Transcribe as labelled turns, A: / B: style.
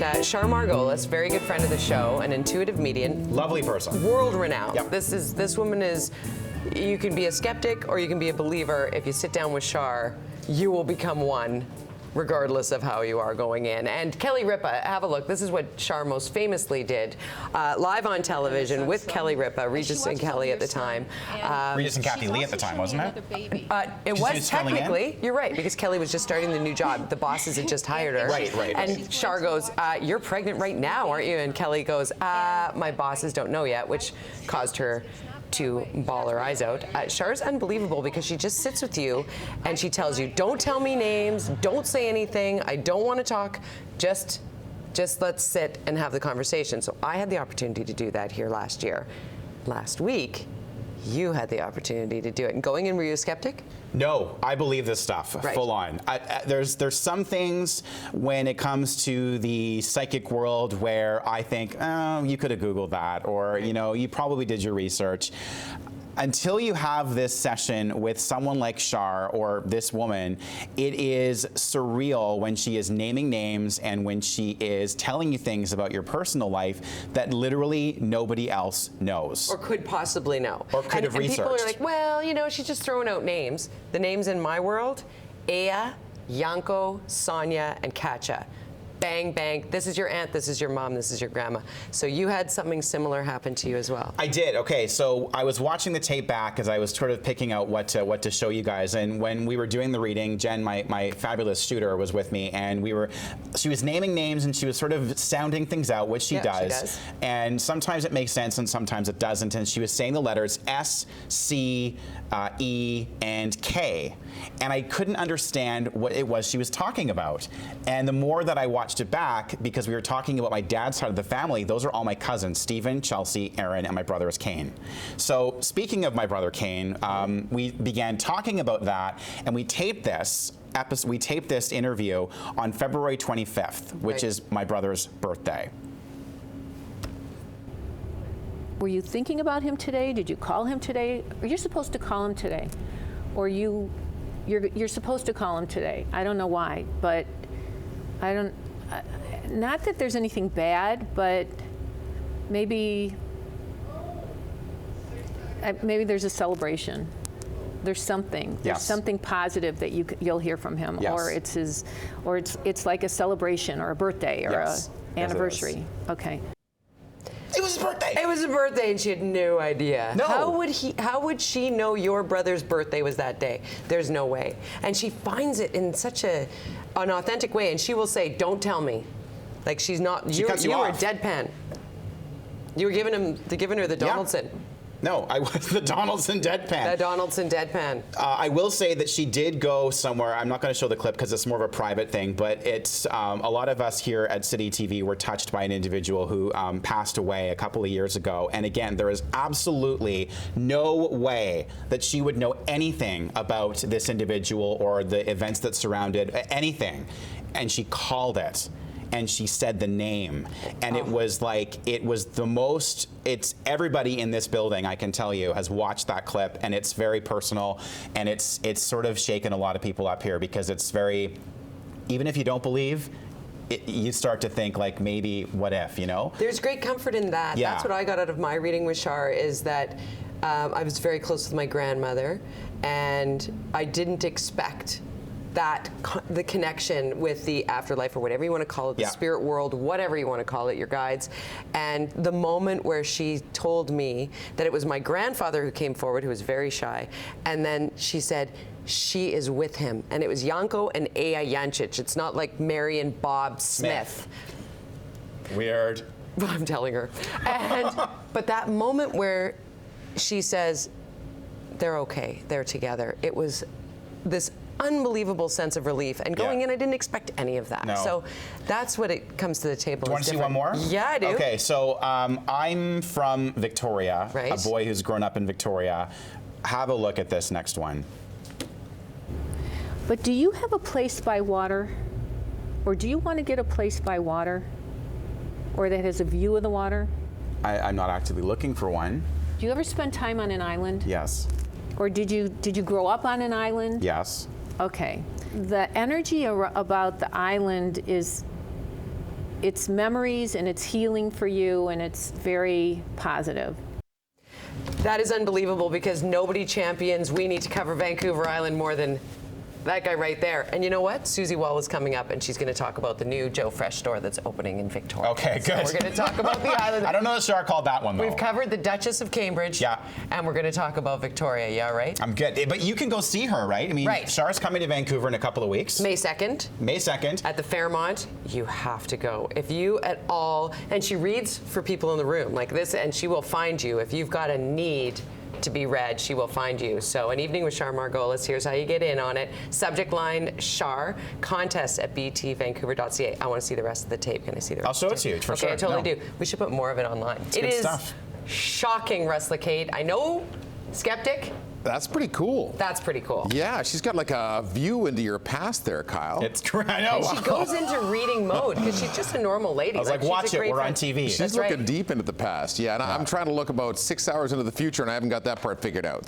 A: And Char Margolis, very good friend of the show, an intuitive medium.
B: Lovely person.
A: World renowned.
B: Yep.
A: This woman is, you can be a skeptic or you can be a believer. If you sit down with Char, you will become one, regardless of how you are going in. And Kelly Ripa, have a look. This is what Char most famously did, live on television with Kelly Ripa, Regis and Kelly at the time.
B: Regis and Kathy Lee at the time, wasn't it?
A: It was technically, you're right, because Kelly was just starting the new job. The bosses had just hired her.
B: Right.
A: And Char goes, you're pregnant right now, aren't you? And Kelly goes, my bosses don't know yet, which caused her to bawl her eyes out. Char's unbelievable because she just sits with you and she tells you, don't tell me names, don't say anything, I don't want to talk, just let's sit and have the conversation. So I had the opportunity to do that here last year. Last week, you had the opportunity to do it. And going in, were you a skeptic?
B: No, I believe this stuff,
A: right.
B: Full on. There's some things when it comes to the psychic world where I think, oh, you could have Googled that, or you probably did your research. Until you have this session with someone like Char or this woman, it is surreal when she is naming names and when she is telling you things about your personal life that literally nobody else knows.
A: Or could possibly know.
B: Or could have researched.
A: And people are like, well, she's just throwing out names. The names in my world, Aya, Yanko, Sonia, and Katja. Bang, bang, this is your aunt, this is your mom, this is your grandma. So you had something similar happen to you as well.
B: I did. Okay, so I was watching the tape back as I was sort of picking out what to show you guys. And when we were doing the reading, Jen, my fabulous shooter, was with me, and she was naming names and she was sort of sounding things out, which she does. And sometimes it makes sense and sometimes it doesn't. And she was saying the letters S, C, E, and K. And I couldn't understand what it was she was talking about. And the more that I watched it back, because we were talking about my dad's side of the family, those are all my cousins, Stephen, Chelsea, Aaron, and my brother is Kane. So speaking of my brother Kane, we began talking about that, and we taped this interview on February 25th, which is my brother's birthday.
C: Were you thinking about him today? Did you call him today? You're supposed to call him today, or you're supposed to call him today. I don't know why, but I don't. Not that there's anything bad, but maybe there's a celebration. There's something. There's something positive that you'll hear from him, or it's like a celebration or a birthday or a anniversary. Okay.
B: It was his birthday.
A: It was his birthday, and she had no idea.
B: No.
A: How would she know your brother's birthday was that day? There's no way. And she finds it in such an authentic way, and she will say, "Don't tell me." Like she's not. You were deadpan. You were giving her the Donaldson.
B: No, I was the Donaldson deadpan.
A: The Donaldson deadpan.
B: I will say that she did go somewhere. I'm not going to show the clip because it's more of a private thing, but it's a lot of us here at Citytv were touched by an individual who passed away a couple of years ago. And again, there is absolutely no way that she would know anything about this individual or the events that surrounded anything. And she called it. And she said the name, and it was the most, everybody in this building, I can tell you, has watched that clip, and it's very personal, and it's sort of shaken a lot of people up here because it's very, even if you don't believe, you start to think like maybe what if, There's
A: great comfort in that. Yeah. That's what I got out of my reading with Char, is that I was very close with my grandmother, and I didn't expect that the connection with the afterlife, or whatever you want to call it, the spirit world, whatever you want to call it, your guides. And the moment where she told me that it was my grandfather who came forward, who was very shy, and then she said, she is with him. And it was Yanko and Aya Yancic. It's not like Mary and Bob Smith.
B: Weird.
A: I'm telling her. But that moment where she says, they're okay, they're together, it was this unbelievable sense of relief, and going in, I didn't expect any of that.
B: No.
A: So that's what it comes to the table.
B: Do you want to see one more?
A: Yeah, I do.
B: Okay, so I'm from Victoria, a boy who's grown up in Victoria. Have a look at this next one.
C: But do you have a place by water, or do you want to get a place by water, or that has a view of the water?
B: I'm not actively looking for one.
C: Do you ever spend time on an island?
B: Yes.
C: Or did you grow up on an island?
B: Yes.
C: Okay. The energy about the island is it's memories and it's healing for you, and it's very positive.
A: That is unbelievable because nobody champions we need to cover Vancouver Island more than that guy right there. And you know what? Susie Wall is coming up, and she's going to talk about the new Joe Fresh store that's opening in Victoria.
B: Okay, good.
A: So we're going to talk about the island.
B: I don't know the Char called that one, though.
A: We've covered the Duchess of Cambridge.
B: Yeah.
A: And we're going to talk about Victoria. Yeah, right?
B: I'm good. But you can go see her, right? I mean,
A: right.
B: Char's coming to Vancouver in a couple of weeks.
A: May 2nd.
B: May 2nd.
A: At the Fairmont. You have to go. If you at all, and she reads for people in the room like this, and she will find you. If you've got a need to be read, she will find you. So an evening with Char Margolis, here's how you get in on it. Subject line, Char, contest at btvancouver.ca. I want to see the rest of the tape. Can I see the rest?
B: I'll show it to you, for sure.
A: Okay, I totally do. We should put more of it online.
B: It's
A: it
B: good
A: is
B: stuff.
A: Shocking, Russ Lacade. I know, skeptic.
D: That's pretty cool.
A: That's pretty cool.
D: Yeah, she's got like a view into your past there, Kyle.
B: It's correct. I know.
A: And she goes into reading mode because she's just a normal lady.
B: I was like,
A: she's
B: watch
A: a
B: it.
A: great
B: We're on
A: friend.
B: TV.
D: She's
A: That's
D: looking
A: right.
D: deep into the past. Yeah, and I'm trying to look about 6 hours into the future, and I haven't got that part figured out.